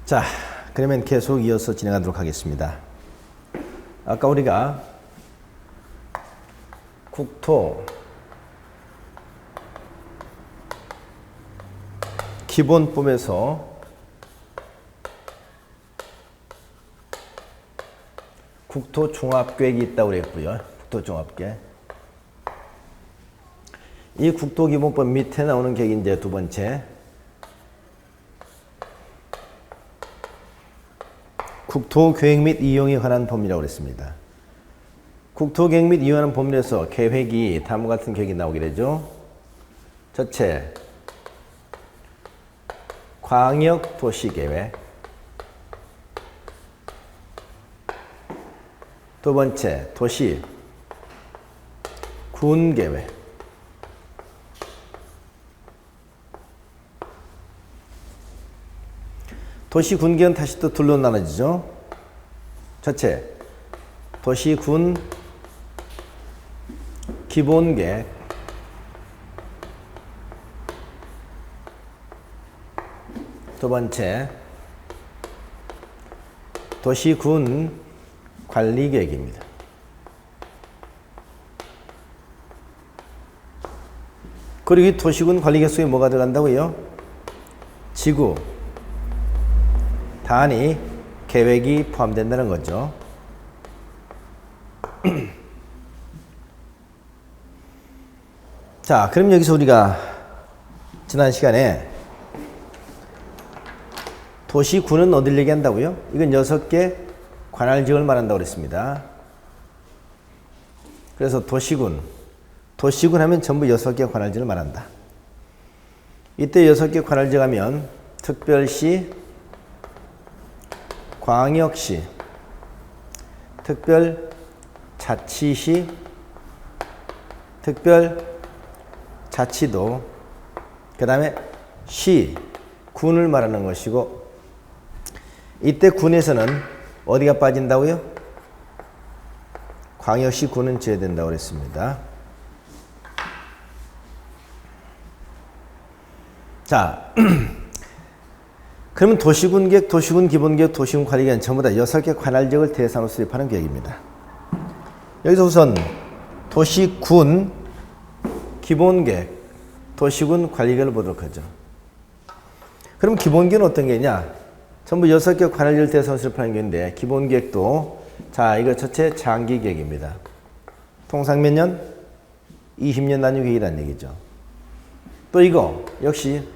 자, 그러면 계속 이어서 진행하도록 하겠습니다. 아까 우리가 국토 기본법에서 국토 종합계획이 있다고 그랬고요. 국토 종합계획. 이 국토 기본법 밑에 나오는 계획이 이제 두 번째. 국토계획 및 이용에 관한 법률이라고 그랬습니다. 국토계획 및 이용하는 법률에서 계획이 다음과 같은 계획이 나오게 되죠. 첫째, 광역도시계획. 두 번째, 도시군계획. 도시군계획은 다시 또 둘로 나눠지죠. 첫째, 도시군 기본계획. 두 번째, 도시군 관리계획입니다. 그리고 이 도시군 관리계획 속에 뭐가 들어간다고요? 지구, 단위, 계획이 포함된다는 거죠. 자, 그럼 여기서 우리가 지난 시간에 도시군은 어딜 얘기한다고요? 이건 6개 관할지역을 말한다고 그랬습니다. 그래서 도시군 하면 전부 6개 관할지역을 말한다. 이때 6개 관할지역 하면 특별시, 광역시, 특별자치시, 특별자치도, 그 다음에 시, 군을 말하는 것이고, 이때 군에서는 어디가 빠진다고요? 광역시 군은 제외된다고 그랬습니다. 자, 그러면 도시군계획, 도시군 기본계획, 도시군 관리계획은 전부 다 6개 관할지역을 대상으로 수립하는 계획입니다. 여기서 우선 도시군 기본계획, 도시군 관리계획을 보도록 하죠. 그럼 기본계획은 어떤 계획이냐? 전부 6개 관할지역을 대상으로 수립하는 계획인데, 기본계획도 자, 이거 첫째 장기계획입니다. 통상 몇 년? 20년 단위 계획이라는 얘기죠. 또 이거 역시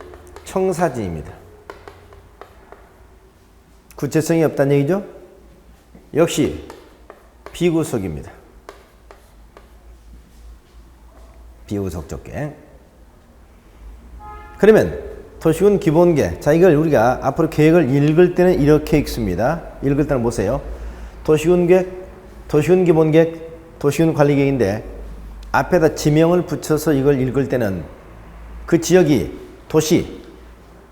청사진입니다. 구체성이 없다는 얘기죠. 역시 비구속입니다. 비구속 계획. 그러면 도시군 기본계획. 자, 이걸 우리가 앞으로 계획을 읽을 때는 이렇게 읽습니다. 읽을 때는 보세요. 도시군 계획, 도시군 기본계획, 도시군 관리계획인데 앞에다 지명을 붙여서 이걸 읽을 때는 그 지역이 도시,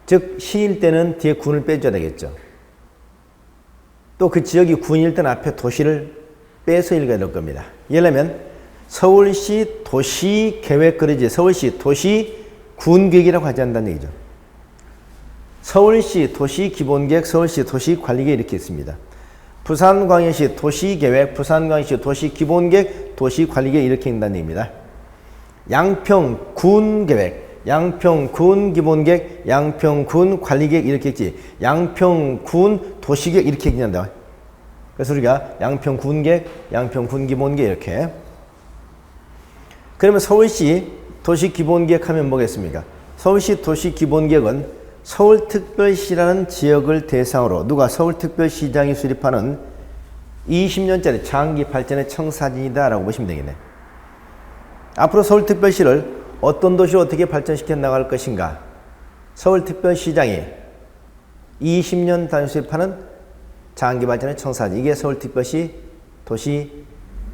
즉 시일 때는 뒤에 군을 빼줘야 되겠죠. 또 그 지역이 군일 때는 앞에 도시를 빼서 읽어야 될 겁니다. 예를 들면 서울시 도시계획 그러지, 서울시 도시군계획이라고 하지 않는다는 얘기죠. 서울시 도시기본계획, 서울시 도시관리계획 이렇게 있습니다. 부산광역시 도시계획, 부산광역시 도시기본계획, 도시관리계획 이렇게 읽는다는 얘기입니다. 양평군계획, 양평군 기본계획, 양평군 관리계획 이렇게 했지. 양평군 도시계획 이렇게 얘기한다. 그래서 우리가 양평군계획, 양평군 기본계획 이렇게. 그러면 서울시 도시기본계획 하면 뭐겠습니까? 서울시 도시기본계획은 서울특별시라는 지역을 대상으로 누가 서울특별시장이 수립하는 20년짜리 장기 발전의 청사진이다 라고 보시면 되겠네. 앞으로 서울특별시를 어떤 도시로 어떻게 발전시켜 나갈 것인가? 서울특별시장이 20년 단위 수립하는 장기 발전의 청사진. 이게 서울특별시 도시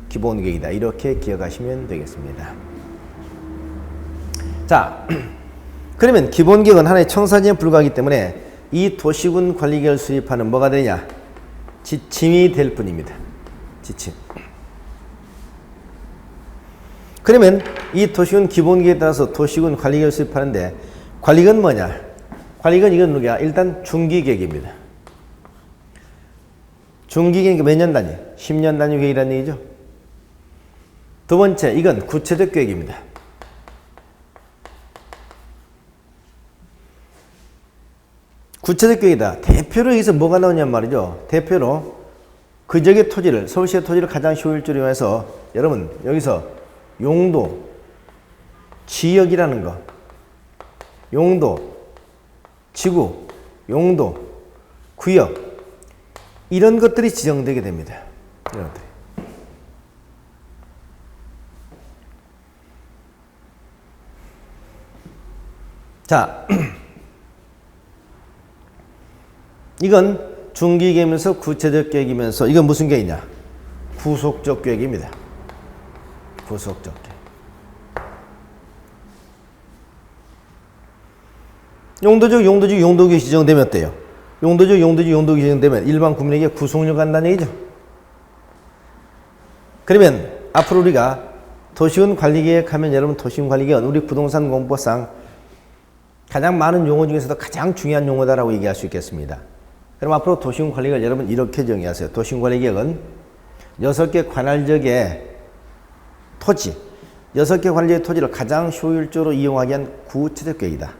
기본계획이다. 이렇게 기억하시면 되겠습니다. 자, 그러면 기본계획은 하나의 청사진에 불과하기 때문에 이 도시군 관리계획을 수립하는 뭐가 되냐? 지침이 될 뿐입니다. 지침. 그러면 이 도시군 기본계획에 따라서 도시군 관리계획을 수립하는데 관리계획은 뭐냐? 관리계획은 이건 누구야? 일단 중기계획입니다. 중기계획이 몇 년 단위? 10년 단위 계획이라는 얘기죠. 두 번째, 이건 구체적 계획입니다. 구체적 계획이다. 대표로 여기서 뭐가 나오냔 말이죠. 대표로 그 지역의 토지를, 서울시의 토지를 가장 효율적으로 이용해서 여러분 여기서 용도, 지역이라는 거, 용도, 지구, 용도, 구역 이런 것들이 지정되게 됩니다. 이런 것들이. 자, 이건 중기계획이면서 구체적 계획이면서 이건 무슨 계획이냐? 구속적 계획입니다. 구속적 계획. 용도계획이 지정되면 어때요? 용도계획이 지정되면 일반 국민에게 구속력 간다는 얘기죠. 그러면 앞으로 우리가 도시군 관리계획 하면 여러분 도시군 관리계획은 우리 부동산 공부상 가장 많은 용어 중에서도 가장 중요한 용어다라고 얘기할 수 있겠습니다. 그럼 앞으로 도시군 관리계획을 여러분 이렇게 정의하세요. 도시군 관리계획은 6개 관할지역의 토지, 6개 관할지역의 토지를 가장 효율적으로 이용하기 위한 구체적 계획이다.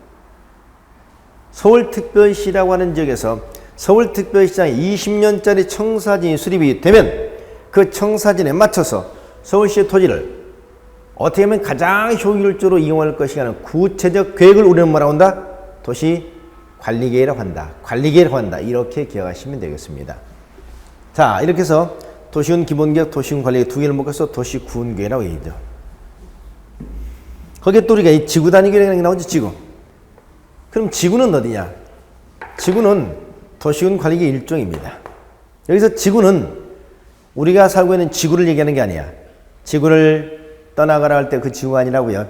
서울특별시라고 하는 지역에서 서울특별시장에 20년짜리 청사진이 수립이 되면 그 청사진에 맞춰서 서울시의 토지를 어떻게 하면 가장 효율적으로 이용할 것이냐 하는 구체적 계획을 우리는 뭐라고 한다? 도시관리계획이라고 한다. 관리계획이라고 한다. 이렇게 기억하시면 되겠습니다. 자, 이렇게 해서 도시군 기본계획, 도시군 관리계획 두 개를 묶어서 도시군계획이라고 얘기죠. 거기에 또 우리가 이 지구 단위 계획이라는 게 나오죠. 지구. 그럼 지구는 어디냐? 지구는 도시군 관리계획 일종입니다. 여기서 지구는 우리가 살고 있는 지구를 얘기하는 게 아니야. 지구를 떠나가라 할 때 그 지구가 아니라고요.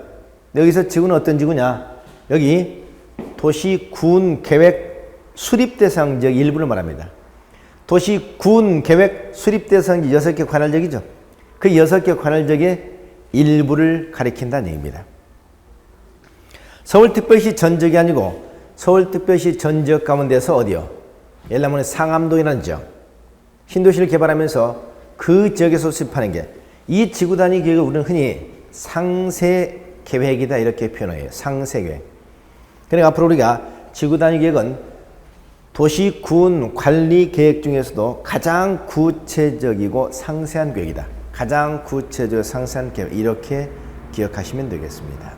여기서 지구는 어떤 지구냐? 여기 도시군 계획 수립 대상 지역 일부를 말합니다. 도시군 계획 수립 대상 지역 6개 관할지역이죠. 그 6개 관할지역의 일부를 가리킨다는 얘기입니다. 서울특별시 전 지역이 아니고 서울특별시 전 지역 가운데서 어디요? 예를 들면 상암동이라는 지역. 신도시를 개발하면서 그 지역에서 수립하는 게 이 지구 단위 계획을 우리는 흔히 상세 계획이다 이렇게 표현해요. 상세 계획. 그러니까 앞으로 우리가 지구 단위 계획은 도시군 관리 계획 중에서도 가장 구체적이고 상세한 계획이다. 가장 구체적이고 상세한 계획 이렇게 기억하시면 되겠습니다.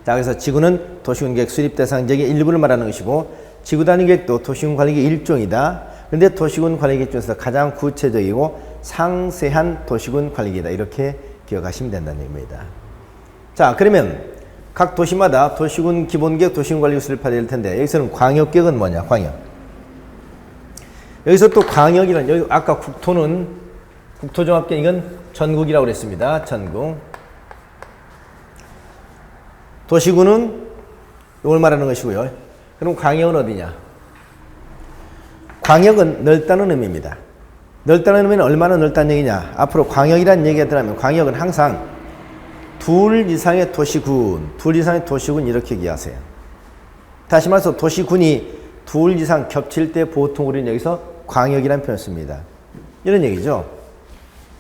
자, 그래서 지구는 도시군 계획 수립 대상 지역의 일부를 말하는 것이고 지구 단위 계획도 도시군 관리 계획 일종이다. 그런데 도시군 관리 계획 중에서 가장 구체적이고 상세한 도시군 관리계획이다. 이렇게 기억하시면 된다는 얘기입니다. 자, 그러면 각 도시마다 도시군 기본계획, 도시군 관리계획 수립하게 될 텐데 여기서는 광역계획은 뭐냐? 광역. 여기서 또 광역이란 여기 아까 국토는 국토종합계획 이건 전국이라고 그랬습니다. 전국. 도시군은 이걸 말하는 것이고요. 그럼 광역은 어디냐? 광역은 넓다는 의미입니다. 넓다는 의미는 얼마나 넓다는 얘기냐? 앞으로 광역이라는 얘기가 들어가면 광역은 항상 둘 이상의 도시군 이렇게 얘기하세요. 다시 말해서 도시군이 둘 이상 겹칠 때 보통 우리는 여기서 광역이라는 표현을 씁니다. 이런 얘기죠.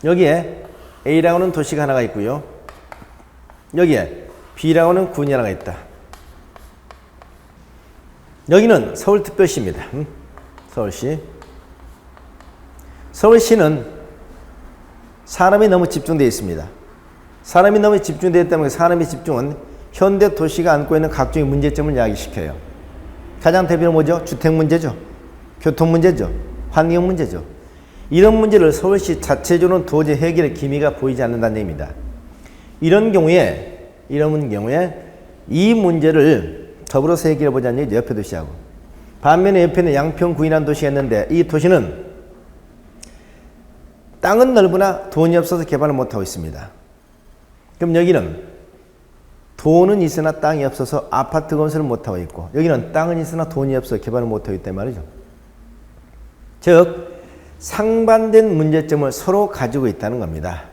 여기에 A라고 하는 도시가 하나가 있고요. 여기에 B라고 하는 군이 하나가 있다. 여기는 서울특별시입니다. 서울시. 서울시는 사람이 너무 집중되어 있습니다. 사람이 너무 집중되어 있기 때문에 사람의 집중은 현대 도시가 안고 있는 각종의 문제점을 야기시켜요. 가장 대표는 뭐죠? 주택 문제죠. 교통 문제죠. 환경 문제죠. 이런 문제를 서울시 자체적으로는 도저히 해결의 기미가 보이지 않는다는 얘기입니다. 이런 경우에 이 문제를 더불어서 해결해보자는 얘기죠. 옆에 도시하고. 반면에 옆에는 양평구이라는 도시가 있는데 이 도시는 땅은 넓으나 돈이 없어서 개발을 못하고 있습니다. 그럼 여기는 돈은 있으나 땅이 없어서 아파트 건설을 못하고 있고 여기는 땅은 있으나 돈이 없어서 개발을 못하고 있단 말이죠. 즉 상반된 문제점을 서로 가지고 있다는 겁니다.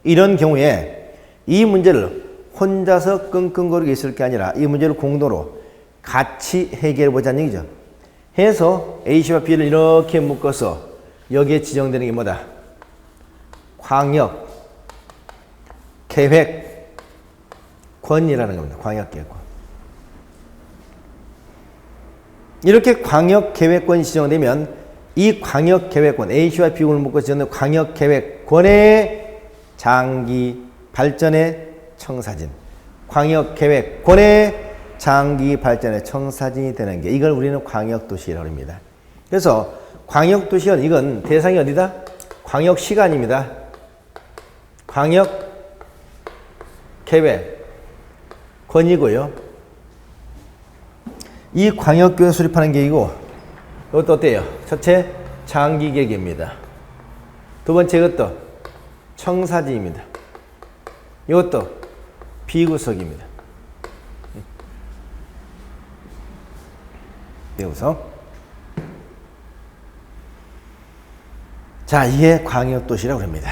이런 경우에 이 문제를 혼자서 끙끙거리고 있을 게 아니라 이 문제를 공동으로 같이 해결해 보자는 얘기죠. 해서 A시와 B를 이렇게 묶어서 여기에 지정되는 게 뭐다? 광역 계획권이라는 겁니다. 광역 계획권. 이렇게 광역 계획권이 지정되면 이 광역 계획권, A시와 B군을 묶어 지정된 광역 계획권의 장기 발전의 청사진, 광역 계획권의 장기 발전의 청사진이 되는 게 이걸 우리는 광역 도시라고 합니다. 그래서 광역 도시는 이건 대상이 어디다? 광역 시간입니다. 광역 계획권이고요. 이 광역 계획 수립하는 계획이고 이것도 어때요? 첫째 장기 계획입니다. 두 번째 이것도 청사진입니다. 이것도 비구석입니다. 비구석. 자, 이게 광역도시라고 합니다.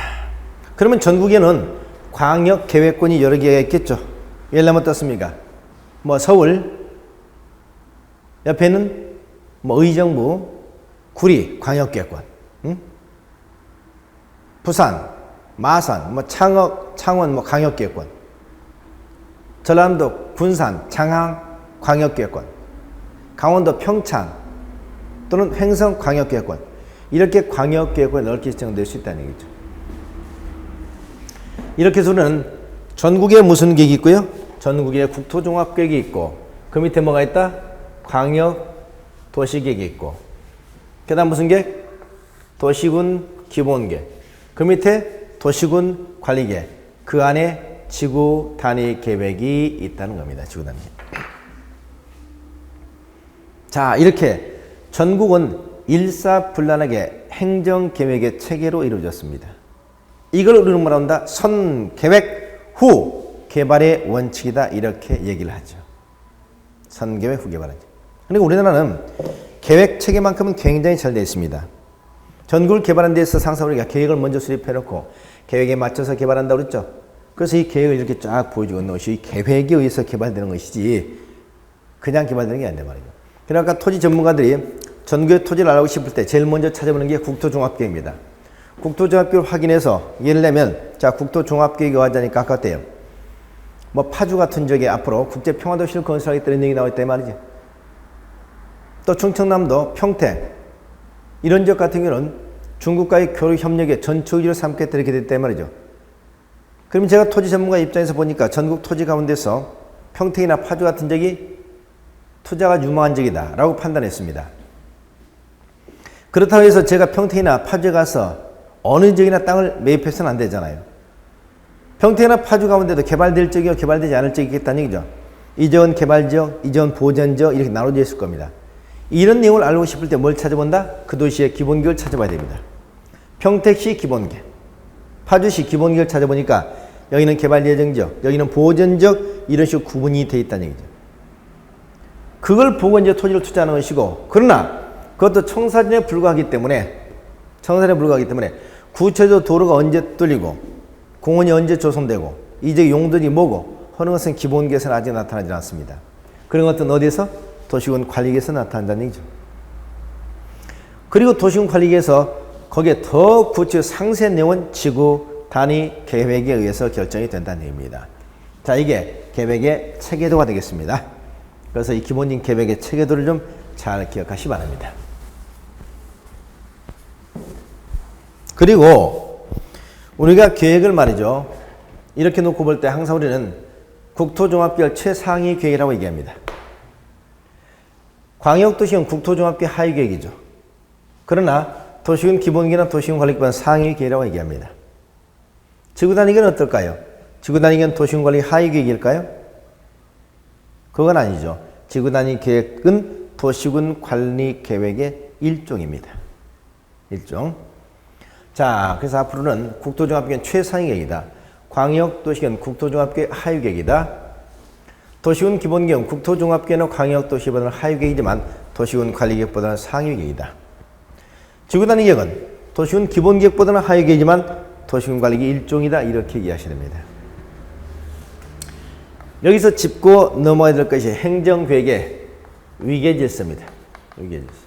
그러면 전국에는 광역계획권이 여러 개가 있겠죠. 예를 들면 어떻습니까? 뭐 서울, 옆에는 뭐 의정부, 구리, 광역계획권, 부산, 마산, 뭐 창원, 뭐 광역계획권, 전라남도 군산, 창항, 광역계획권, 강원도 평창 또는 횡성 광역계획권, 이렇게 광역계획권이 넓게 지정될 수 있다는 얘기죠. 이렇게 해서 우리는 전국에 무슨 계획이 있고요? 전국에 국토종합계획이 있고 그 밑에 뭐가 있다? 광역도시계획이 있고 그 다음 무슨 계획? 도시군 기본계획, 그 밑에 도시군 관리계획, 그 안에 지구 단위 계획이 있다는 겁니다. 지구 단위. 자, 이렇게 전국은 일사불란하게 행정계획의 체계로 이루어졌습니다. 이걸 우리는 뭐라 한다? 선계획 후 개발의 원칙이다. 이렇게 얘기를 하죠. 선계획 후 개발하죠. 그러니까 우리나라는 계획 체계만큼은 굉장히 잘 되어 있습니다. 전국을 개발하는 데 있어서 항상 우리가 계획을 먼저 수립해놓고 계획에 맞춰서 개발한다고 그랬죠. 그래서 이 계획을 이렇게 쫙 보여주고 있는 것이 계획에 의해서 개발되는 것이지 그냥 개발되는 게 아닌데 말이죠. 그러니까 토지 전문가들이 전국의 토지를 알고 싶을 때 제일 먼저 찾아보는 게 국토종합계획입니다. 국토종합계획을 확인해서 예를 들면 자 국토종합계획이 하자니까 아까 어때요? 뭐 파주 같은 지역에 앞으로 국제평화도시를 건설하겠다는 얘기 나와있단 말이지. 또 충청남도 평택 이런 지역 같은 경우는 중국과의 교류협력의 전초기를 삼겠다 이렇게 됐단 말이죠. 그러면 제가 토지 전문가 입장에서 보니까 전국 토지 가운데서 평택이나 파주 같은 지역이 투자가 유망한 지역이다 라고 판단했습니다. 그렇다고 해서 제가 평택이나 파주에 가서 어느 지역이나 땅을 매입해서는 안 되잖아요. 평택이나 파주 가운데도 개발될 지역이고 개발되지 않을 지역이 있다는 얘기죠. 이 지역은 개발지역, 이 지역은 보전지역 이렇게 나눠져 있을 겁니다. 이런 내용을 알고 싶을 때 뭘 찾아본다? 그 도시의 기본계획을 찾아봐야 됩니다. 평택시 기본계획, 파주시 기본계획을 찾아보니까 여기는 개발예정지역, 여기는 보전지역 이런 식으로 구분이 되어 있다는 얘기죠. 그걸 보고 이제 토지를 투자하는 것이고, 그러나 그것도 청사진에 불과하기 때문에 구체적으로 도로가 언제 뚫리고 공원이 언제 조성되고 이 지역 용도지 뭐고 하는 것은 기본계획에서는 아직 나타나지 않습니다. 그런 것들은 어디에서? 도시군 관리계에서 나타난다는 얘기죠. 그리고 도시군 관리계에서 거기에 더 구체적 상세한 내용은 지구 단위 계획에 의해서 결정이 된다는 얘기입니다. 자, 이게 계획의 체계도가 되겠습니다. 그래서 이 기본적인 계획의 체계도를 좀 잘 기억하시 바랍니다. 그리고 우리가 계획을 말이죠. 이렇게 놓고 볼 때 항상 우리는 국토종합계획 최상위 계획이라고 얘기합니다. 광역도시는 국토종합계획 하위 계획이죠. 그러나 도시군 기본계획이나 도시군 관리계획은 상위 계획이라고 얘기합니다. 지구단위계획은 어떨까요? 지구단위계획은 도시군 관리 하위 계획일까요? 그건 아니죠. 지구단위 계획은 도시군 관리 계획의 일종입니다. 일종. 자, 그래서 앞으로는 국토종합계획은 최상위 계획이다. 광역도시계획은 국토종합계획 하위 계획이다. 도시군 기본계획은 국토종합계획은 광역도시보다는 하위 계획이지만 도시군 관리계획보다는 상위 계획이다. 지구단위 계획은 도시군 기본계획보다는 하위 계획이지만 도시군 관리계획 일종이다. 이렇게 이해하셔야 됩니다. 여기서 짚고 넘어야 될 것이 행정계획의 위계질서입니다. 위계질서.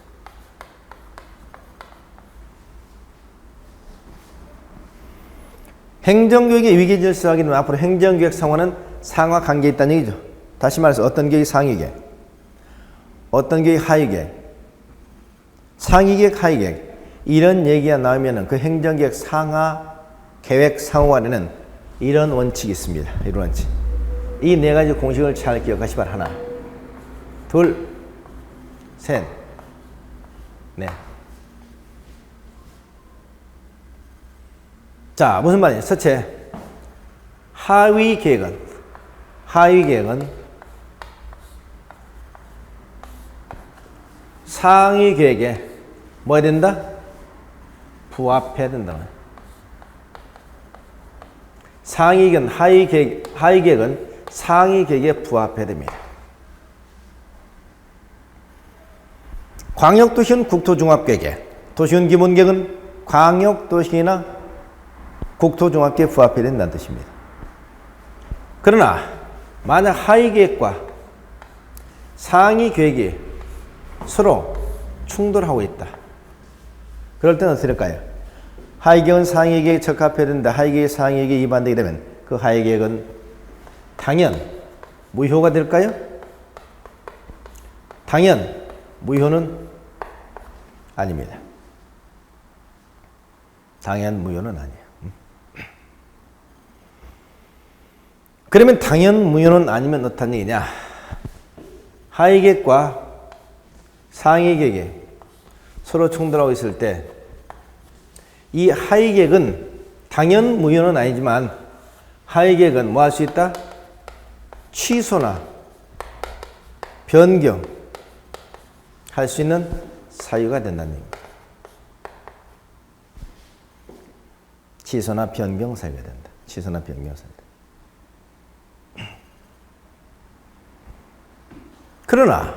행정교육의 위계질서하기 때문에 앞으로 행정교육 상호는 상하 관계에 있다는 얘기죠. 다시 말해서 어떤 계획이 상위계획, 어떤 계획이 하위계획, 상위계획, 하위계획 이런 얘기가 나오면 그 행정계획 상하 계획 상호간에는 이런 원칙이 있습니다. 이런 원칙. 이 네 가지 공식을 잘 기억하시 바랍니다. 하나, 둘, 셋, 넷. 자, 무슨 말이냐? 첫째, 하위 계획은 상위 계획에 뭐 해야 된다? 부합해야 된다. 상위 계획은 하위 계획은 상위 계획에 부합해야 됩니다. 광역도시는 국토종합계획에, 도시군 기본계획은 광역도시나 국토종합계획에 부합해야 된다는 뜻입니다. 그러나 만약 하위 계획과 상위 계획이 서로 충돌하고 있다. 그럴 때는 어떻게 될까요? 하위 계획은 상위 계획에 적합해야 된다. 하위 계획이 상위 계획에 위반되게 되면 그 하위 계획은 당연 무효가 될까요? 당연 무효는 아닙니다. 당연 무효는 아니에요. 그러면 당연 무효는 아니면 어떤 얘기냐? 하위 계획과 상위 계획이 서로 충돌하고 있을 때 이 하위 계획은 당연 무효는 아니지만 하위 계획은 뭐 할 수 있다? 취소나 변경 할 수 있는 사유가 된다는 얘기입니다. 취소나 변경 사유가 된다. 취소나 변경 사유가 된다. 그러나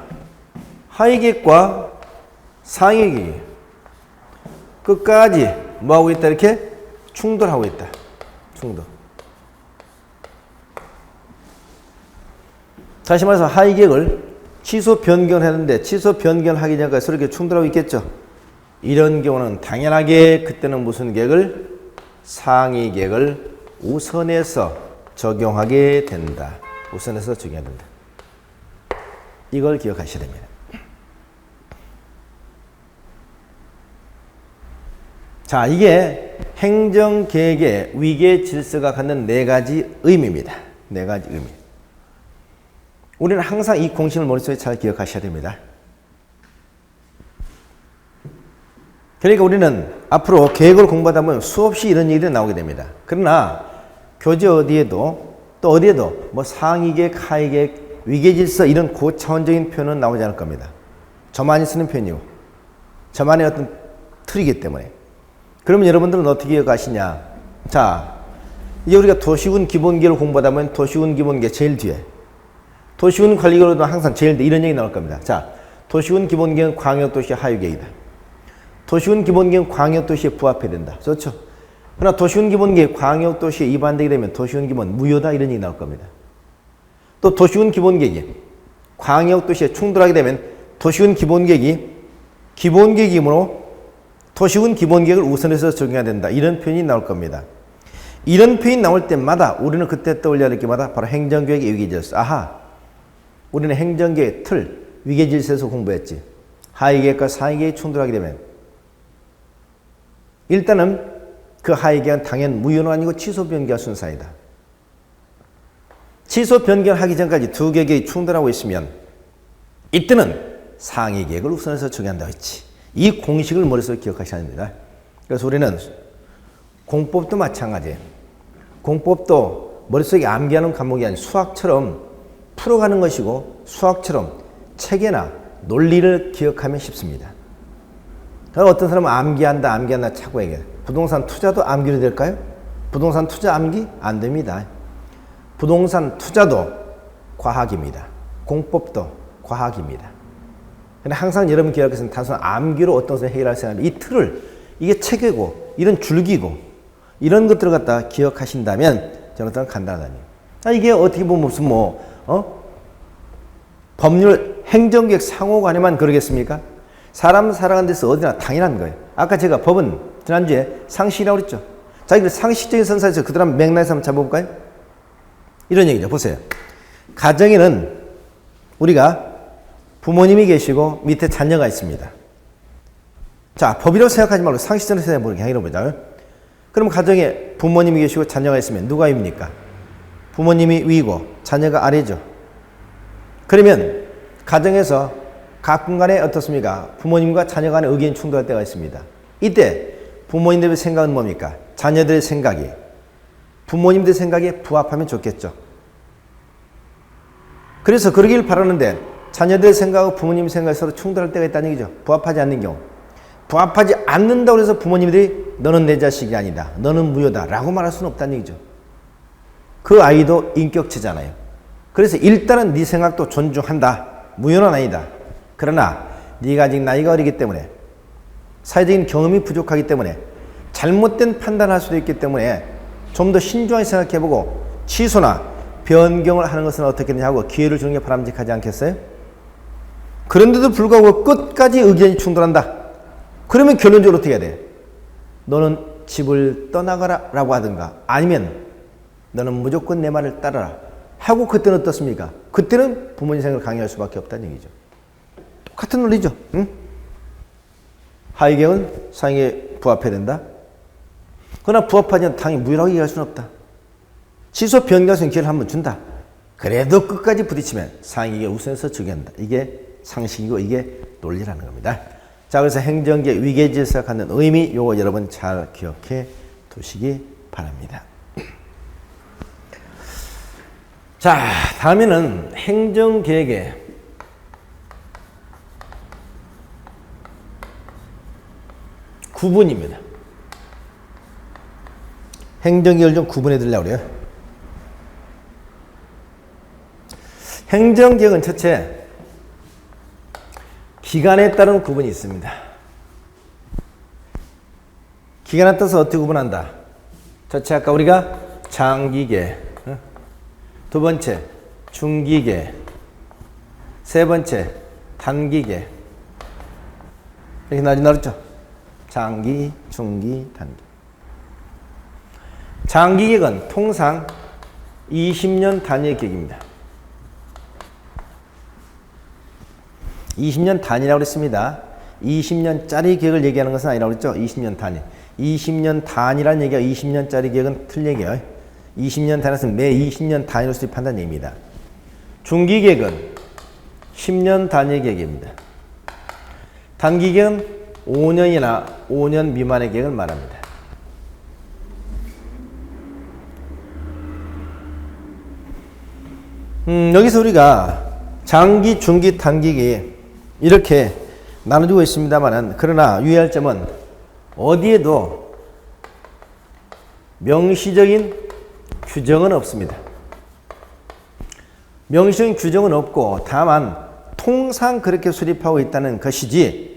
하위 계획과 상위 계획이 끝까지 뭐하고 있다? 이렇게 충돌하고 있다. 충돌. 다시 말해서 하위 계획을 취소 변경을 했는데 취소 변경을 하기 전까지 서로 이렇게 충돌하고 있겠죠. 이런 경우는 당연하게 그때는 무슨 계획을? 상위 계획을 우선해서 적용하게 된다. 우선해서 적용해야 된다. 이걸 기억하셔야 됩니다. 자, 이게 행정계획의 위계 질서가 갖는 네 가지 의미입니다. 네 가지 의미. 우리는 항상 이 공식을 머릿속에 잘 기억하셔야 됩니다. 그러니까 우리는 앞으로 계획을 공부하다 보면 수없이 이런 일이 나오게 됩니다. 그러나 교재 어디에도 또 어디에도 뭐 상위계획, 하위계획, 위계질서 이런 고차원적인 표현은 나오지 않을 겁니다. 저만이 쓰는 표현이고 저만의 어떤 틀이기 때문에. 그러면 여러분들은 어떻게 기억하시냐? 자, 이제 우리가 도시군 기본계획을 공부하다 보면 도시군 기본계획 제일 뒤에 도시군 관리계획으로도 항상 제일 뒤에 이런 얘기 나올 겁니다. 자, 도시군 기본계획은 광역도시 하위계획이다. 도시군 기본계획은 광역도시에 부합해야 된다. 그렇죠? 그러나 도시군 기본계획 광역도시에 위반되게 되면 도시군 기본 무효다 이런 얘기 나올 겁니다. 또 도시군 기본계획이 광역도시에 충돌하게 되면 도시군 기본계획이 기본계획이므로 도시군 기본계획을 우선해서 적용해야 된다. 이런 표현이 나올 겁니다. 이런 표현이 나올 때마다 우리는 그때 떠올려야 될 때마다 바로 행정계획의 위계질서. 아하, 우리는 행정계획 틀, 위계질서에서 공부했지. 하위계획과 상위계획이 충돌하게 되면 일단은 그 하위계획은 당연 무효는 아니고 취소 변경 순서이다. 취소 변경하기 전까지 두 계획이 충돌하고 있으면 이때는 상위계획을 우선해서 적용한다고 했지. 이 공식을 머릿속에 기억하셔야 합니다. 그래서 우리는 공법도 마찬가지예요. 공법도 머릿속에 암기하는 과목이 아닌 수학처럼 풀어가는 것이고 수학처럼 체계나 논리를 기억하면 쉽습니다. 어떤 사람은 암기한다 자꾸 얘기해요. 부동산 투자도 암기로 될까요? 부동산 투자 암기? 안 됩니다. 부동산 투자도 과학입니다. 공법도 과학입니다. 근데 항상 여러분 기억하시는 단순 암기로 어떤 것을 해결할 생각하면 이 틀을, 이게 체계고, 이런 줄기고, 이런 것들을 갖다 기억하신다면 저는 간단하다니. 이게 어떻게 보면 무슨 법률, 행정계획 상호간에만 그러겠습니까? 사람 살아가는 데서 어디나 당연한 거예요. 아까 제가 법은 지난주에 상식이라고 그랬죠. 자, 이걸 상식적인 선상에서 그대로 한번 맥락에서 한번 잡아볼까요? 이런 얘기죠. 보세요. 가정에는 우리가 부모님이 계시고 밑에 자녀가 있습니다. 자, 법이라고 생각하지 말고 상식적으로 생각해보는 게 보자. 그럼 가정에 부모님이 계시고 자녀가 있으면 누가 위입니까? 부모님이 위고 자녀가 아래죠. 그러면 가정에서 가끔 간에 어떻습니까? 부모님과 자녀 간에 의견이 충돌할 때가 있습니다. 이때 부모님들의 생각은 뭡니까? 자녀들의 생각이 부모님들의 생각에 부합하면 좋겠죠. 그래서 그러길 바라는데 자녀들의 생각하고 부모님의 생각이 서로 충돌할 때가 있다는 얘기죠. 부합하지 않는 경우. 부합하지 않는다고 해서 부모님들이 너는 내 자식이 아니다. 너는 무효다. 라고 말할 수는 없다는 얘기죠. 그 아이도 인격체잖아요. 그래서 일단은 네 생각도 존중한다. 무효는 아니다. 그러나 네가 아직 나이가 어리기 때문에 사회적인 경험이 부족하기 때문에 잘못된 판단을 할 수도 있기 때문에 좀 더 신중하게 생각해보고 취소나 변경을 하는 것은 어떻게든지 하고 기회를 주는 게 바람직하지 않겠어요? 그런데도 불구하고 끝까지 의견이 충돌한다. 그러면 결론적으로 어떻게 해야 돼? 너는 집을 떠나가라 라고 하든가 아니면 너는 무조건 내 말을 따르라 하고 그때는 어떻습니까? 그때는 부모님 생각을 강요할 수밖에 없다는 얘기죠. 똑같은 논리죠. 응? 하위경은 상위에 부합해야 된다. 그러나 부합하지 않으면 당연히 무효라고 얘기할 수는 없다. 취소 변경에서 기회를 한번 준다. 그래도 끝까지 부딪히면 상위에 우선해서 주겠다. 이게 상식이고 이게 논리라는 겁니다. 자, 그래서 행정계 위계질서 갖는 의미 요거 여러분 잘 기억해 두시기 바랍니다. 자, 다음에는 행정계획의 구분입니다. 행정계획을 좀 구분해 드리려고 그래요. 행정계획은 첫째, 기간에 따른 구분이 있습니다. 기간에 따라서 어떻게 구분한다? 첫째, 아까 우리가 장기계, 두 번째, 중기계, 세 번째, 단기계. 이렇게 나눴죠? 장기, 중기, 단기. 장기계획은 통상 20년 단위의 계획입니다. 20년 단위라고 그랬습니다. 20년짜리 계획을 얘기하는 것은 아니라고 그랬죠? 20년 단위. 20년 단위라는 얘기가 20년짜리 계획은 틀린 얘기예요. 20년 단위에서 매 20년 단위로 수립한다는 얘기입니다. 중기계획은 10년 단위 계획입니다. 단기계획은 5년이나 5년 미만의 계획을 말합니다. 여기서 우리가 장기, 중기, 단기 이렇게 나눠주고 있습니다만은 그러나 유의할 점은 어디에도 명시적인 규정은 없습니다. 명시적인 규정은 없고 다만 통상 그렇게 수립하고 있다는 것이지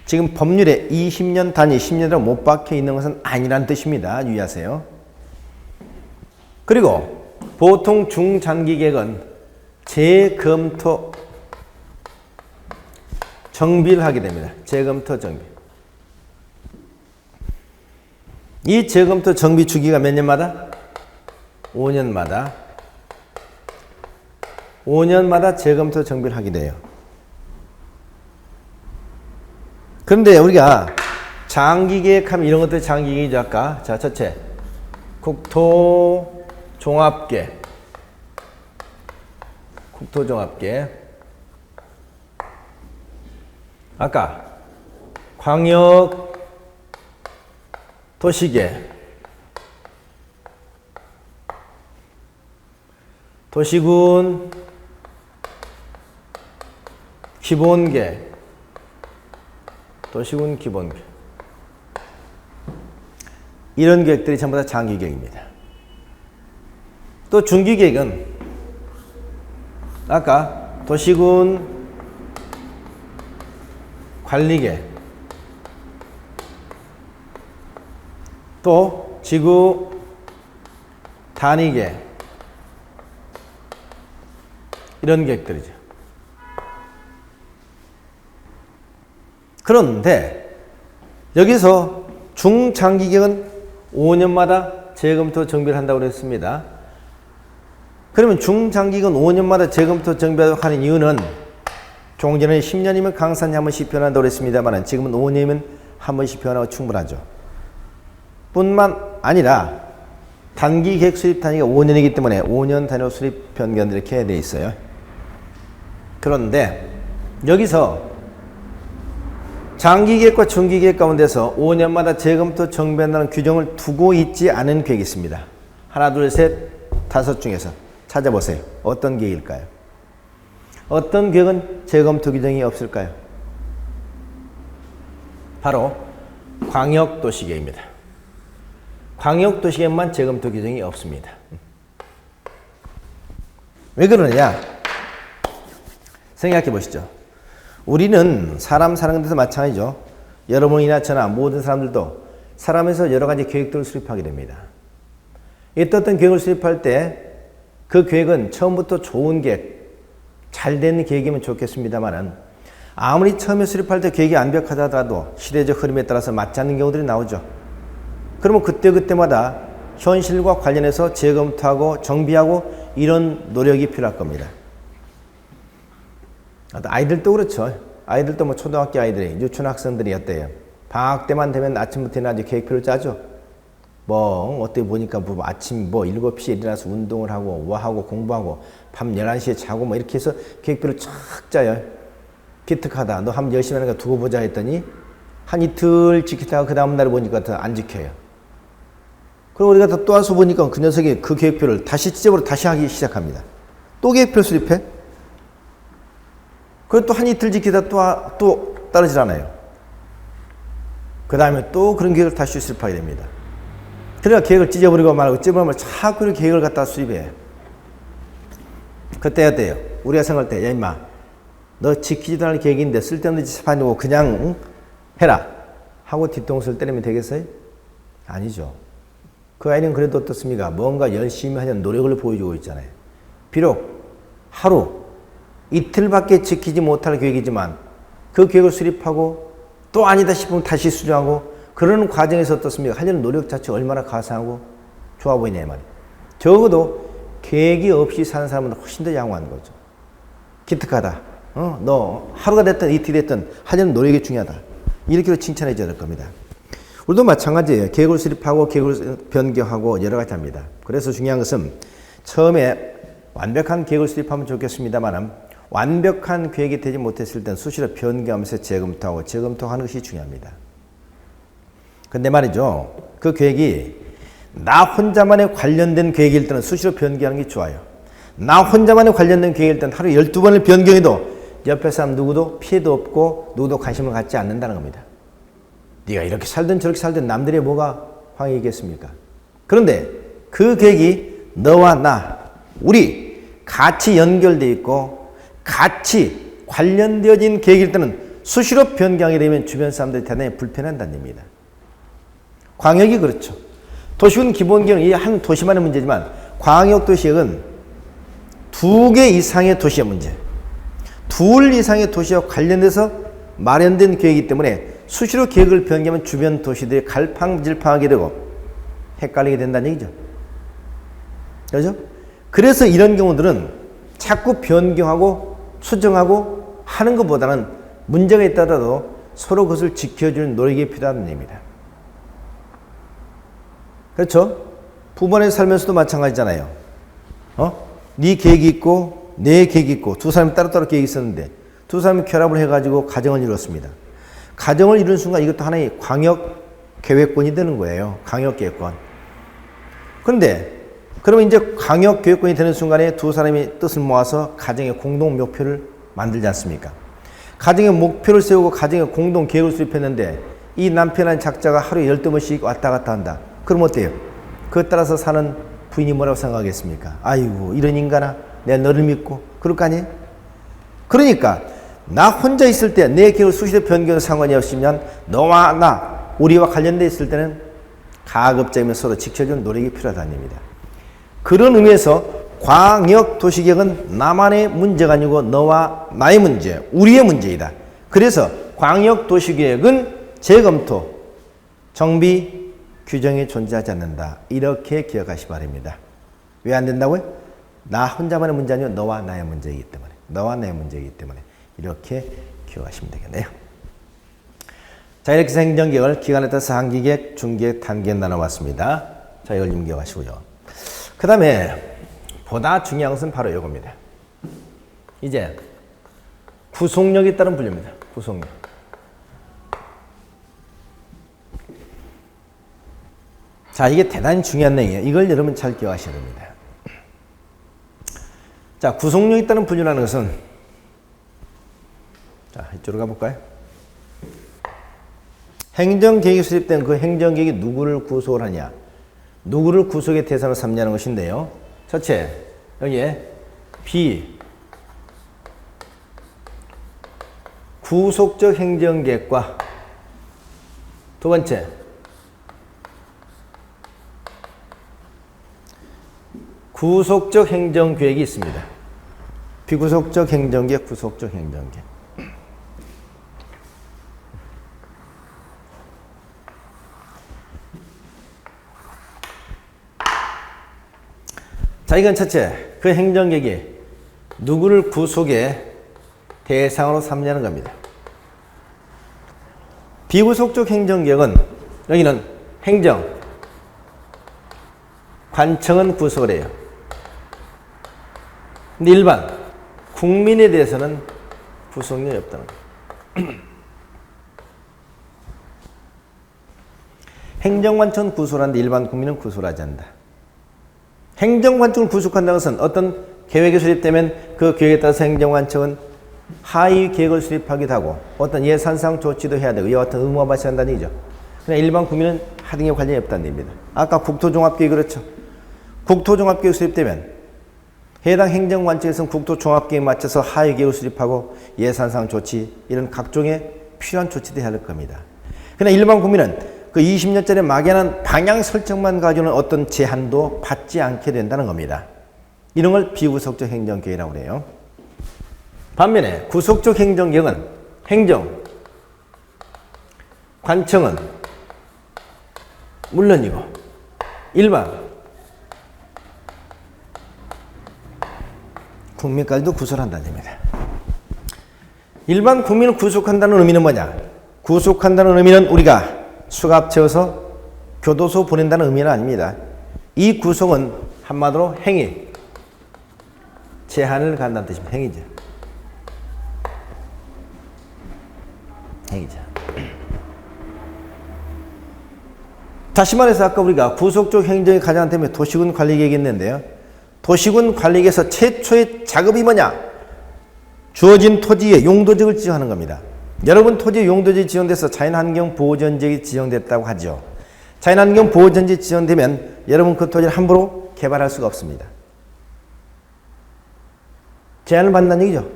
지금 법률에 20년 단위, 10년으로 못 박혀 있는 것은 아니란 뜻입니다. 유의하세요. 그리고 보통 중장기계획은 재검토 정비를 하게 됩니다. 재검토 정비. 이 재검토 정비 주기가 몇 년마다? 5년마다. 5년마다 재검토 정비를 하게 돼요. 그런데 우리가 장기계획하면 이런 것들 장기계획이죠. 아까. 자, 첫째. 국토종합계획. 국토종합계획. 아까 광역도시계획. 도시군 기본계획. 도시군 기본계획. 이런 계획들이 전부 다 장기계획입니다. 또 중기계획은 아까 도시군 관리계획, 또 지구 단위계획, 이런 계획들이죠. 그런데 여기서 중장기계획은 5년마다 재검토 정비를 한다고 했습니다. 그러면 중장기간 5년마다 재검토 정비하는 이유는 조금 전에 10년이면 강산이 한 번씩 변한다고 했습니다만 지금은 5년이면 한 번씩 변하고 충분하죠. 뿐만 아니라 단기 계획 수립 단위가 5년이기 때문에 5년 단위로 수립 변경 이렇게 해야 돼 있어요. 그런데 여기서 장기 계획과 중기 계획 가운데서 5년마다 재검토 정비한다는 규정을 두고 있지 않은 계획이 있습니다. 하나, 둘, 셋, 다섯 중에서 찾아보세요. 어떤 계획일까요? 어떤 계획은 재검토 규정이 없을까요? 바로 광역도시계획입니다. 광역도시계획만 재검토 규정이 없습니다. 왜 그러느냐? 생각해 보시죠. 우리는 사람 사는 데서 마찬가지죠. 여러분이나 저나 모든 사람들도 살아가면서 여러 가지 계획들을 수립하게 됩니다. 어떤 계획을 수립할 때 그 계획은 처음부터 좋은 계획, 잘 되는 계획이면 좋겠습니다만 아무리 처음에 수립할 때 계획이 완벽하다더라도 시대적 흐름에 따라서 맞지 않는 경우들이 나오죠. 그러면 그때마다 현실과 관련해서 재검토하고 정비하고 이런 노력이 필요할 겁니다. 아이들도 그렇죠. 아이들도 뭐 초등학교 아이들이, 유치원 학생들이 어때요? 방학 때만 되면 아침부터 일어나서 계획표를 짜죠. 뭐 어떻게 보니까 뭐 아침 7시에 일어나서 운동을 하고 하고 공부하고 밤 11시에 자고 뭐 이렇게 해서 계획표를 쫙 짜요. 기특하다. 너 한번 열심히 하는 거 두고 보자 했더니 한 이틀 지키다가 그 다음날에 보니까 더 안 지켜요. 그럼 우리가 또 와서 보니까 그 녀석이 그 계획표를 다시 찢어버려 다시 하기 시작합니다. 또 계획표 수립해? 그리고 또 한 이틀 지키다 또 떨어지지 않아요. 그 다음에 또 그런 계획을 다시 수립하게 됩니다. 그러니까 계획을 찢어버리고 말고 찢어버리면 자꾸 그 계획을 갖다 수립해. 그때 어때요? 우리가 생각할 때, 야, 임마, 너 지키지도 않을 계획인데 쓸데없는 짓 하려고 그냥 해라. 하고 뒤통수를 때리면 되겠어요? 아니죠. 그 아이는 그래도 어떻습니까? 뭔가 열심히 하는 노력을 보여주고 있잖아요. 비록 하루, 이틀밖에 지키지 못할 계획이지만 그 계획을 수립하고 또 아니다 싶으면 다시 수정하고 그러는 과정에서 어떻습니까? 하려는 노력 자체가 얼마나 가상하고 좋아 보이냐 말이에요. 적어도 계획이 없이 사는 사람은 훨씬 더 양호한 거죠. 기특하다. 너 하루가 됐든 이틀이 됐든 하려는 노력이 중요하다. 이렇게 칭찬해 줘야 될 겁니다. 우리도 마찬가지예요. 계획을 수립하고 계획을 변경하고 여러 가지 합니다. 그래서 중요한 것은 처음에 완벽한 계획을 수립하면 좋겠습니다만 완벽한 계획이 되지 못했을 땐 수시로 변경하면서 재검토하고 재검토하는 것이 중요합니다. 근데 말이죠. 그 계획이 나 혼자만에 관련된 계획일 때는 수시로 변경하는 게 좋아요. 나 혼자만에 관련된 계획일 때는 하루 12번을 변경해도 옆에 사람 누구도 피해도 없고 누구도 관심을 갖지 않는다는 겁니다. 네가 이렇게 살든 저렇게 살든 남들이 뭐가 황이겠습니까? 그런데 그 계획이 너와 나, 우리 같이 연결되어 있고 같이 관련되어진 계획일 때는 수시로 변경하게 되면 주변 사람들이 대단히 불편한다는 얘기입니다. 광역이 그렇죠. 도시군 기본계획은 한 도시만의 문제지만 광역도시계획은 2개 이상의 도시의 문제, 2 이상의 도시와 관련돼서 마련된 계획이기 때문에 수시로 계획을 변경하면 주변 도시들이 갈팡질팡하게 되고 헷갈리게 된다는 얘기죠. 그렇죠? 그래서 이런 경우들은 자꾸 변경하고 수정하고 하는 것보다는 문제가 있다더라도 서로 그것을 지켜주는 노력이 필요한 얘기입니다. 그렇죠? 부부간에 살면서도 마찬가지잖아요. 네 계획이 있고 내 계획이 있고 두 사람이 따로따로 계획이 있었는데 두 사람이 결합을 해가지고 가정을 이뤘습니다. 가정을 이룬 순간 이것도 하나의 광역계획권이 되는 거예요. 광역계획권. 그런데 그러면 이제 광역계획권이 되는 순간에 두 사람이 뜻을 모아서 가정의 공동 목표를 만들지 않습니까? 가정의 목표를 세우고 가정의 공동 계획을 수립했는데 이 남편한 작자가 하루에 12번씩 왔다 갔다 한다. 그럼 어때요? 그에 따라서 사는 부인이 뭐라고 생각하겠습니까? 아이고 이런 인간아 내가 너를 믿고 그럴 거 아니에요? 그러니까 나 혼자 있을 때 내 계획을 수시로 변경해도 상관이 없으면 너와 나 우리와 관련되어 있을 때는 가급적이면 서로 지켜주는 노력이 필요하다는 얘기입니다. 그런 의미에서 광역도시계획은 나만의 문제가 아니고 너와 나의 문제, 우리의 문제이다. 그래서 광역도시계획은 재검토, 정비, 규정이 존재하지 않는다. 이렇게 기억하시 바랍니다. 왜 안 된다고요? 나 혼자만의 문제 아니고 너와 나의 문제이기 때문에. 너와 나의 문제이기 때문에. 이렇게 기억하시면 되겠네요. 자, 이렇게 해서 행정계획을 기간에 따라서 한기계획, 중계획, 단계획 나눠봤습니다. 자, 이걸 좀 기억하시고요. 그 다음에 보다 중요한 것은 바로 이겁니다. 이제 구속력에 따른 분류입니다. 구속력. 자, 이게 대단히 중요한 내용이에요. 이걸 여러분 잘 기억하셔야 됩니다. 자, 구속력에 따른 분류라는 것은, 자, 이쪽으로 가볼까요? 행정계획이 수립된 그 행정계획이 누구를 구속을 하냐, 누구를 구속의 대상으로 삼냐는 것인데요. 첫째, 여기에 구속적 행정계획과 두 번째, 구속적 행정계획이 있습니다. 비구속적 행정계획, 구속적 행정계획. 자, 이건 첫째, 그 행정계획이 누구를 구속의 대상으로 삼냐는 겁니다. 비구속적 행정계획은 여기는 행정, 관청은 구속을 해요. 근데 일반 국민에 대해서는 구속력이 없다는 거예요. 행정관청은 구속을 하는데 일반 국민은 구속을 하지 않는다. 행정관청을 구속한다는 것은 어떤 계획이 수립되면 그 계획에 따라서 행정관청은 하위 계획을 수립하기도 하고 어떤 예산상 조치도 해야 되고 이와 같은 의무가 발생한다는 얘기죠. 그냥 일반 국민은 하등에 관련이 없다는 얘기입니다. 아까 국토종합계획 그렇죠. 국토종합계획 수립되면 해당 행정관청에서는 국토종합계획에 맞춰서 하위 계획을 수립하고 예산상 조치 이런 각종의 필요한 조치도 해야 할 겁니다. 그러나 일반 국민은 그 20년짜리 막연한 방향 설정만 가지고는 어떤 제한도 받지 않게 된다는 겁니다. 이런 걸 비구속적 행정계획이라고 해요. 반면에 구속적 행정계획은 행정, 관청은 물론이고 일반 국민까지도 구속을 한다는 얘기입니다. 일반 국민을 구속한다는 의미는 뭐냐? 구속한다는 의미는 우리가 수갑 채워서 교도소 보낸다는 의미는 아닙니다. 이 구속은 한마디로 행위, 제한을 간다는 뜻입니다. 행위죠. 행위죠. 다시 말해서 아까 우리가 구속적 행정의 가장 때문에 도시군 관리계획이 있는데요. 도시군 관리계획에서 최초의 작업이 뭐냐? 주어진 토지의 용도지역을 지정하는 겁니다. 여러분 토지의 용도지역이 지정돼서 자연환경 보호전지역이 지정됐다고 하죠. 자연환경 보호전지역이 지정되면 여러분 그 토지를 함부로 개발할 수가 없습니다. 제한을 받는다는 얘기죠.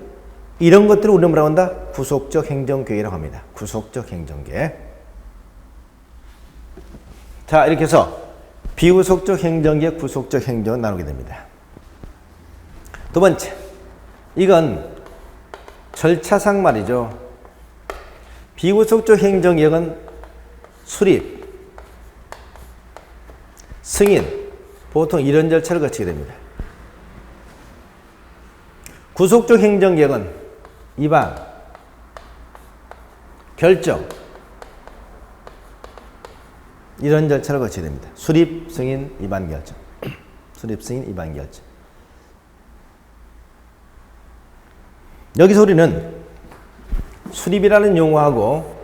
이런 것들을 우리는 뭐라고 한다? 구속적 행정계획이라고 합니다. 구속적 행정계획. 자, 이렇게 해서 비구속적 행정계획, 구속적 행정을 나누게 됩니다. 두 번째, 이건 절차상 말이죠. 비구속적 행정계획은 수립, 승인, 보통 이런 절차를 거치게 됩니다. 구속적 행정계획은 입안, 결정, 이런 절차를 거치게 됩니다. 수립, 승인, 입안, 결정. 수립, 승인, 입안, 결정. 여기서 우리는 수립이라는 용어하고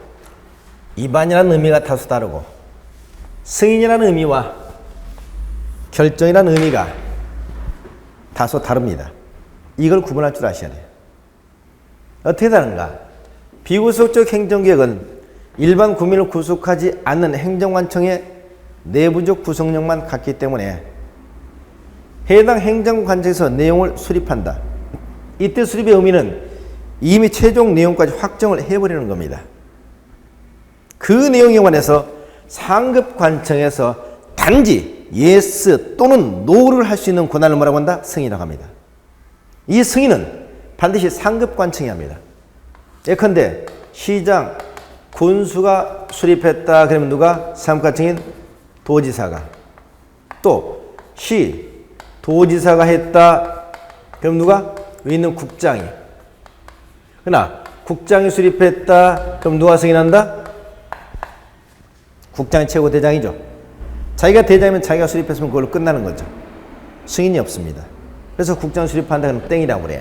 입안이라는 의미가 다소 다르고 승인이라는 의미와 결정이라는 의미가 다소 다릅니다. 이걸 구분할 줄 아셔야 돼요. 어떻게 다른가? 비구속적 행정계획은 일반 국민을 구속하지 않는 행정관청의 내부적 구속력만 갖기 때문에 해당 행정관청에서 내용을 수립한다. 이때 수립의 의미는 이미 최종 내용까지 확정을 해버리는 겁니다. 그 내용에 관해서 상급관청에서 단지 yes 또는 no를 할 수 있는 권한을 뭐라고 한다? 승인이라고 합니다. 이 승인은 반드시 상급관청이 합니다. 예컨대 시장, 군수가 수립했다 그러면 누가? 상급관청인 도지사가. 또 시, 도지사가 했다. 그럼 누가? 여기 있는 국장이. 그러나 국장이 수립했다. 그럼 누가 승인한다? 국장이 최고 대장이죠. 자기가 대장이면 자기가 수립했으면 그걸로 끝나는 거죠. 승인이 없습니다. 그래서 국장 수립한다 그러면 땡이라고 그래요.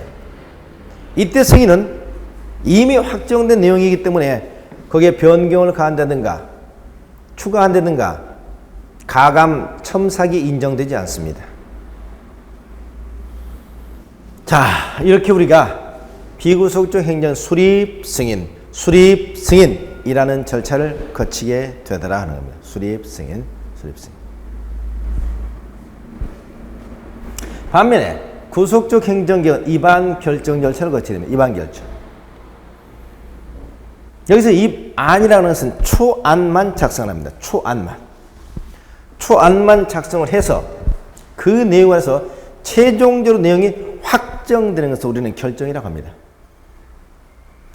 이때 승인은 이미 확정된 내용이기 때문에 거기에 변경을 가한다든가 추가한다든가 가감 첨삭이 인정되지 않습니다. 자, 이렇게 우리가 비구속적 행정 수립 승인이라는 절차를 거치게 되더라 하는 겁니다. 수립 승인. 반면에 구속적 행정기관 이반 결정 절차를 거치게 됩니다. 이반 결정. 여기서 이 안이라는 것은 초안만 작성을 합니다. 초안만 작성을 해서 그 내용에서 최종적으로 내용이 확정되는 것을 우리는 결정이라고 합니다.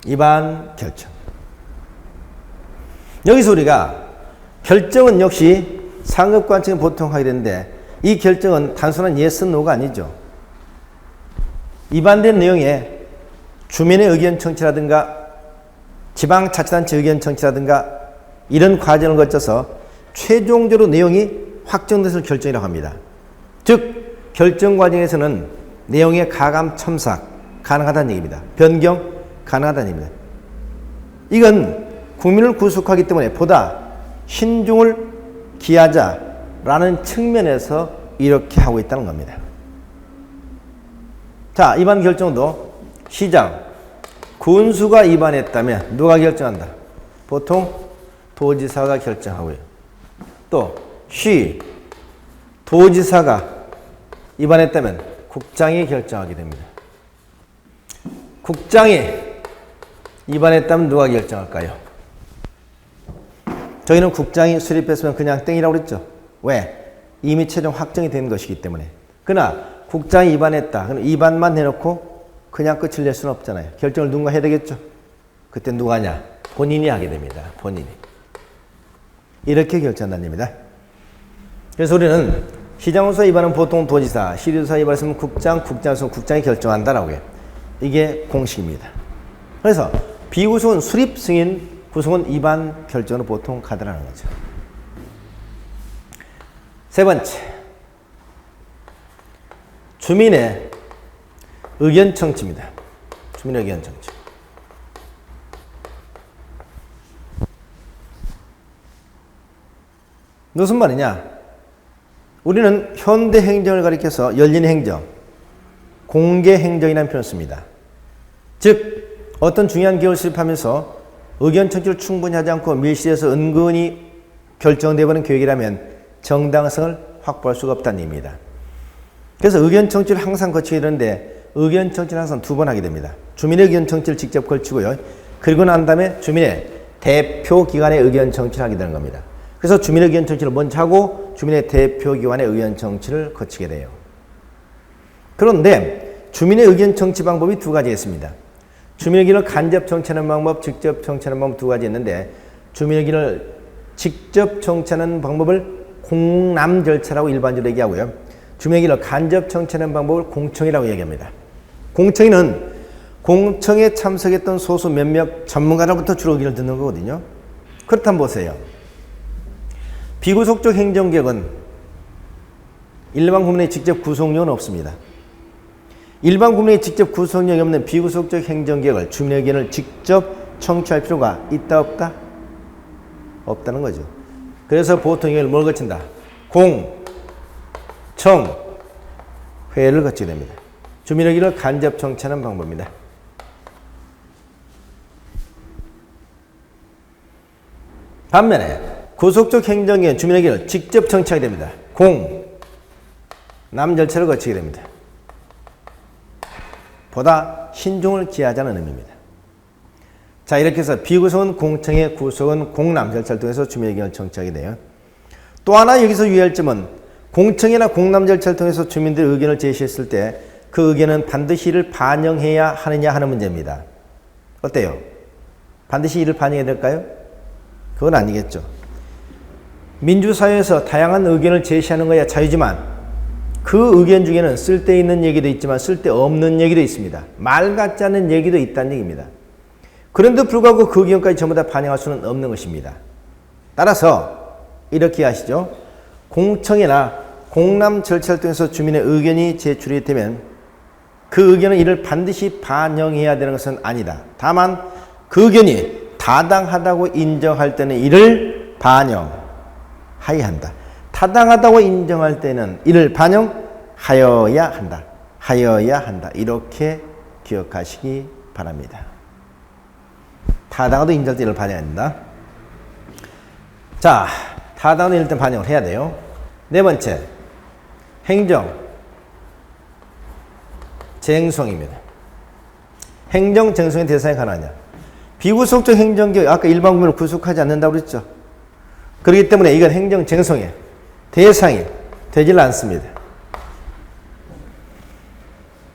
이반 결정. 여기서 우리가 결정은 역시 상급관청이 보통 하게 되는데 이 결정은 단순한 yes, no가 아니죠. 위반된 내용에 주민의 의견 청취라든가 지방자치단체 의견 청취라든가 이런 과정을 거쳐서 최종적으로 내용이 확정돼서 결정이라고 합니다. 즉 결정 과정에서는 내용의 가감 첨삭 가능하다는 얘기입니다. 변경 가능하다는 얘기입니다. 이건 국민을 구속하기 때문에 보다 신중을 기하자라는 측면에서 이렇게 하고 있다는 겁니다. 자, 위반 결정도 시장, 군수가 위반했다면 누가 결정한다? 보통 도지사가 결정하고요. 또 시, 도지사가 위반했다면 국장이 결정하게 됩니다. 국장이 위반했다면 누가 결정할까요? 저희는 국장이 수립했으면 그냥 땡이라고 그랬죠. 왜? 이미 최종 확정이 된 것이기 때문에. 그러나 국장이 위반했다. 그럼 위반만 해놓고 그냥 끝을 낼 수는 없잖아요. 결정을 누군가 해야 되겠죠. 그때 누가 하냐? 본인이 하게 됩니다. 본인이. 이렇게 결정한다는 얘기입니다. 그래서 우리는 시장으로서 위반은 보통 도지사, 시도지사 위반했으면 국장, 국장으로서 국장이 결정한다라고 해요. 이게 공식입니다. 그래서 비구속은 수립 승인, 구속은 위반 결정으로 보통 가더라는 거죠. 세 번째, 주민의 의견 청취입니다. 주민의 의견 청취. 무슨 말이냐? 우리는 현대 행정을 가리켜서 열린 행정, 공개 행정이라는 표현을 씁니다. 즉 어떤 중요한 기업을 수립하면서 의견 청취를 충분히 하지 않고 밀실에서 은근히 결정되어버린 계획이라면 정당성을 확보할 수가 없다는 얘기입니다. 그래서 의견 청취를 항상 거치게 되는데 의견 청취를 항상 두 번 하게 됩니다. 주민의 의견 청취를 직접 걸치고요. 그리고 난 다음에 주민의 대표 기관의 의견 청취를 하게 되는 겁니다. 그래서 주민의 의견 청취를 먼저 하고 주민의 대표 기관의 의견 청취를 거치게 돼요. 그런데 주민의 의견 청취 방법이 두 가지 있습니다. 주민의 의견을 간접 청취하는 방법, 직접 청취하는 방법 두 가지 있는데 주민의 의견을 직접 청취하는 방법을 공람 절차라고 일반적으로 얘기하고요. 주민의 의견을 간접 청취하는 방법을 공청회라고 얘기합니다. 공청회는 공청회에 참석했던 소수 몇몇 전문가로부터 주로 의견을 듣는 거거든요. 그렇다면 보세요. 비구속적 행정개혁은 일반 국민의 직접 구속력은 없습니다. 일반 국민의 직접 구속력이 없는 비구속적 행정개혁을 주민의 의견을 직접 청취할 필요가 있다 없다? 없다는 거죠. 그래서 보통 이걸 뭘 거친다? 공, 청, 회를 거치게 됩니다. 주민의 의견을 간접 청취하는 방법입니다. 반면에 구속적 행정개혁은 주민의 의견을 직접 청취하게 됩니다. 공, 남 절차를 거치게 됩니다. 보다 신중을 기하자는 의미입니다. 자, 이렇게 해서 비구속은 공청회, 구속은 공람 절차를 통해서 주민의 의견을 청취하게 돼요. 또 하나 여기서 유의할 점은 공청회나 공람 절차를 통해서 주민들의 의견을 제시했을 때 그 의견은 반드시 이를 반영해야 하느냐 하는 문제입니다. 어때요? 반드시 이를 반영해야 될까요? 그건 아니겠죠. 민주사회에서 다양한 의견을 제시하는 것야 자유지만 그 의견 중에는 쓸데있는 얘기도 있지만 쓸데없는 얘기도 있습니다. 말 같지 않은 얘기도 있다는 얘기입니다. 그런데도 불구하고 그 의견까지 전부 다 반영할 수는 없는 것입니다. 따라서 이렇게 하시죠. 공청회나 공람 절차를 통해서 주민의 의견이 제출이 되면 그 의견은 이를 반드시 반영해야 되는 것은 아니다. 다만 그 의견이 타당하다고 인정할 때는 이를 반영하여야 한다. 타당하다고 인정할 때는 이를 반영하여야 한다. 하여야 한다. 이렇게 기억하시기 바랍니다. 타당하다고 인정할 때 이를 반영해야 한다. 자, 타당하다고 일단 반영을 해야 돼요. 네 번째, 행정 쟁송입니다. 행정 쟁송의 대상이 가능하냐? 비구속적 행정기획, 아까 일반 국민을 구속하지 않는다고 그랬죠. 그렇기 때문에 이건 행정 쟁송의 대상이 되질 않습니다.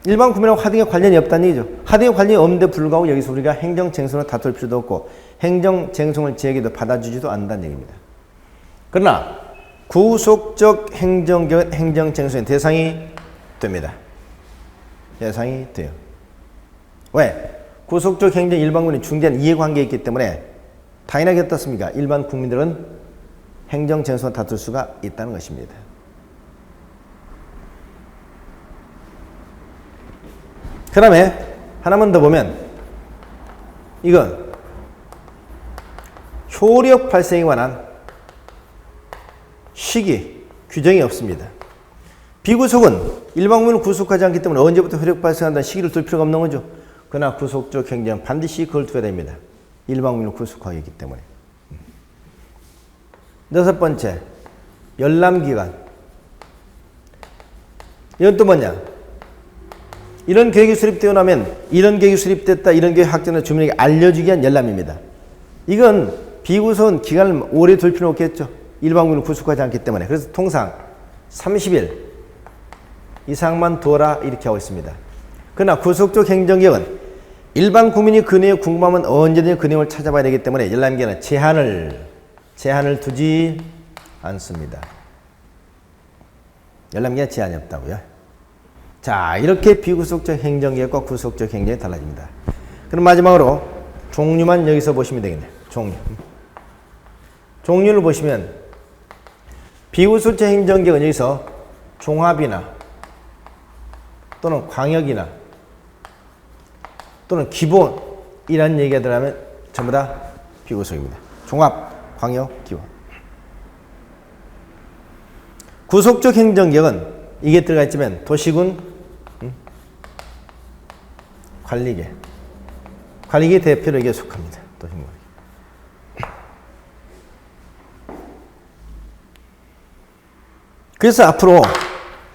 일반 국민하고 하등에 관련이 없다는 얘기죠. 하등에 관련이 없는데 불구하고 여기서 우리가 행정 쟁송을 다툴 필요도 없고 행정 쟁송을 제기도 받아주지도 않는다는 얘기입니다. 그러나 구속적 행정기획은 행정 쟁송의 대상이 됩니다. 대상이 돼요. 왜? 구속적 행정 일반 국민이 중대한 이해관계에 있기 때문에 당연하게 어떻습니까? 일반 국민들은 행정 쟁송을 다툴 수가 있다는 것입니다. 그 다음에 하나만 더 보면 이건 효력 발생에 관한 시기 규정이 없습니다. 비구속은 일반 국민을 구속하지 않기 때문에 언제부터 효력 발생한다는 시기를 둘 필요가 없는 거죠. 그러나 구속적 행정은 반드시 그걸 둬야 됩니다. 일반 국민을 구속하기 때문에. 여섯 번째, 열람기간. 이건 또 뭐냐? 이런 계획이 수립되고 나면 이런 계획이 수립됐다, 이런 계획이 확정된 주민에게 알려주기 위한 열람입니다. 이건 비구속은 기간을 오래 둘 필요는 없겠죠. 일반 국민을 구속하지 않기 때문에. 그래서 통상 30일 이상만 두어라 이렇게 하고 있습니다. 그러나 구속적 행정기획은 일반 국민이 그 내용이 궁금하면 언제든지 그 내용을 찾아봐야 되기 때문에 열람기간은 제한을 두지 않습니다. 열람기간에 제한이 없다고요. 자, 이렇게 비구속적 행정기획과 구속적 행정이 달라집니다. 그럼 마지막으로 종류만 여기서 보시면 되겠네요. 종류를 보시면 비구속적 행정기획은 여기서 종합이나 또는 광역이나 또는 기본이라는 얘기가 들어가면 전부 다 비구속입니다. 종합, 광역, 기본. 구속적 행정기획은 이게 들어가 있지만 도시군 관리계 대표로 이게 속합니다. 도시군 관리계. 그래서 앞으로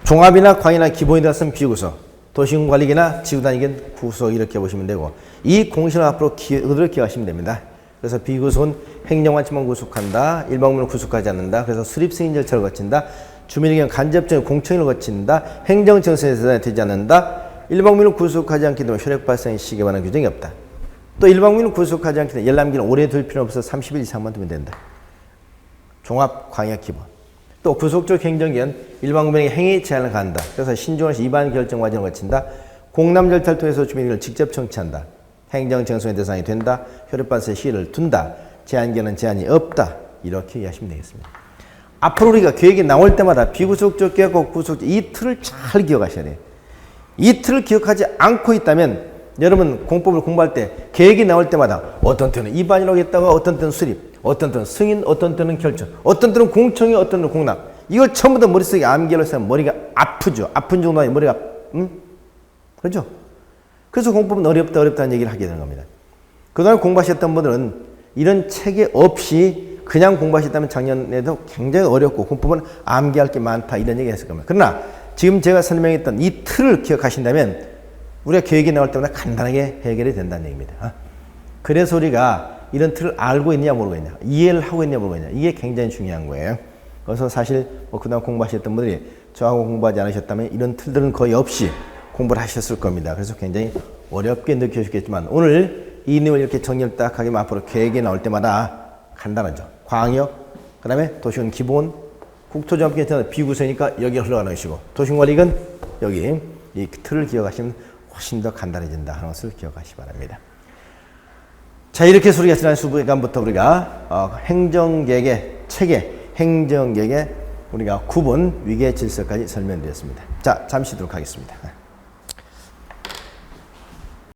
종합이나 광이나 기본이 들어갔으면 비구속, 도시군 관리계나 지구단위계는 구속 이렇게 보시면 되고 이 공식을 앞으로 그대로 기억하시면 됩니다. 그래서 비구속은 행정관청만 구속한다. 일반 국민을 구속하지 않는다. 그래서 수립승인 절차를 거친다. 주민에게는 간접적인 공청회를 거친다. 행정정세에 되지 않는다. 일반 국민을 구속하지 않기 때문에 효력 발생의 시기에 관한 규정이 없다. 또 일반 국민을 구속하지 않기 때문에 열람기는 오래 둘 필요 없어서 30일 이상만 두면 된다. 종합, 광역, 기본. 또 구속적 행정기는 일반 국민에게 행위 제한을 가한다. 그래서 신중한 위반 결정 과정을 거친다. 공람 절차를 통해서 주민에게 직접 청취한다. 행정 쟁송의 대상이 된다. 효력 발생 시기를 둔다. 제한기는 제한이 없다. 이렇게 이해하시면 되겠습니다. 앞으로 우리가 계획이 나올 때마다 비구속적 계획과 구속적 이 틀을 잘 기억하셔야 돼요. 이 틀을 기억하지 않고 있다면 여러분 공법을 공부할 때 계획이 나올 때마다 어떤 때는 위반이라고 했다가 어떤 때는 수립, 어떤 때는 승인, 어떤 때는 결정, 어떤 때는 공청회, 어떤 때는 공람. 이걸 전부 다 머릿속에 암기를 해서 머리가 아프죠. 아픈 정도 아니고 머리가 그렇죠? 그래서 공법은 어렵다는 얘기를 하게 되는 겁니다. 그동안 공부하셨던 분들은 이런 체계 없이 그냥 공부하셨다면 작년에도 굉장히 어렵고 공법은 암기할 게 많다 이런 얘기 했을 겁니다. 그러나 지금 제가 설명했던 이 틀을 기억하신다면 우리가 계획이 나올 때마다 간단하게 해결이 된다는 얘기입니다. 그래서 우리가 이런 틀을 알고 있냐 모르고 있냐, 이해를 하고 있냐 모르고 있냐, 이게 굉장히 중요한 거예요. 그래서 사실 그동안 공부하셨던 분들이 저하고 공부하지 않으셨다면 이런 틀들은 거의 없이 공부를 하셨을 겁니다. 그래서 굉장히 어렵게 느껴지겠지만 오늘 이 내용을 이렇게 정리를 딱 하게 앞으로 계획이 나올 때마다 간단하죠. 광역, 그 다음에 도시군 기본, 국토종합계획은 비구세니까 여기 흘러가는 것이고, 도시군관리계획은 여기 이 틀을 기억하시면 훨씬 더 간단해진다 하는 것을 기억하시기 바랍니다. 자, 이렇게 해서 우리가 지난 수부간부터 우리가 행정계획의 체계, 행정계획의 우리가 구분, 위계 질서까지 설명드렸습니다. 자, 잠시 쉬도록 하겠습니다.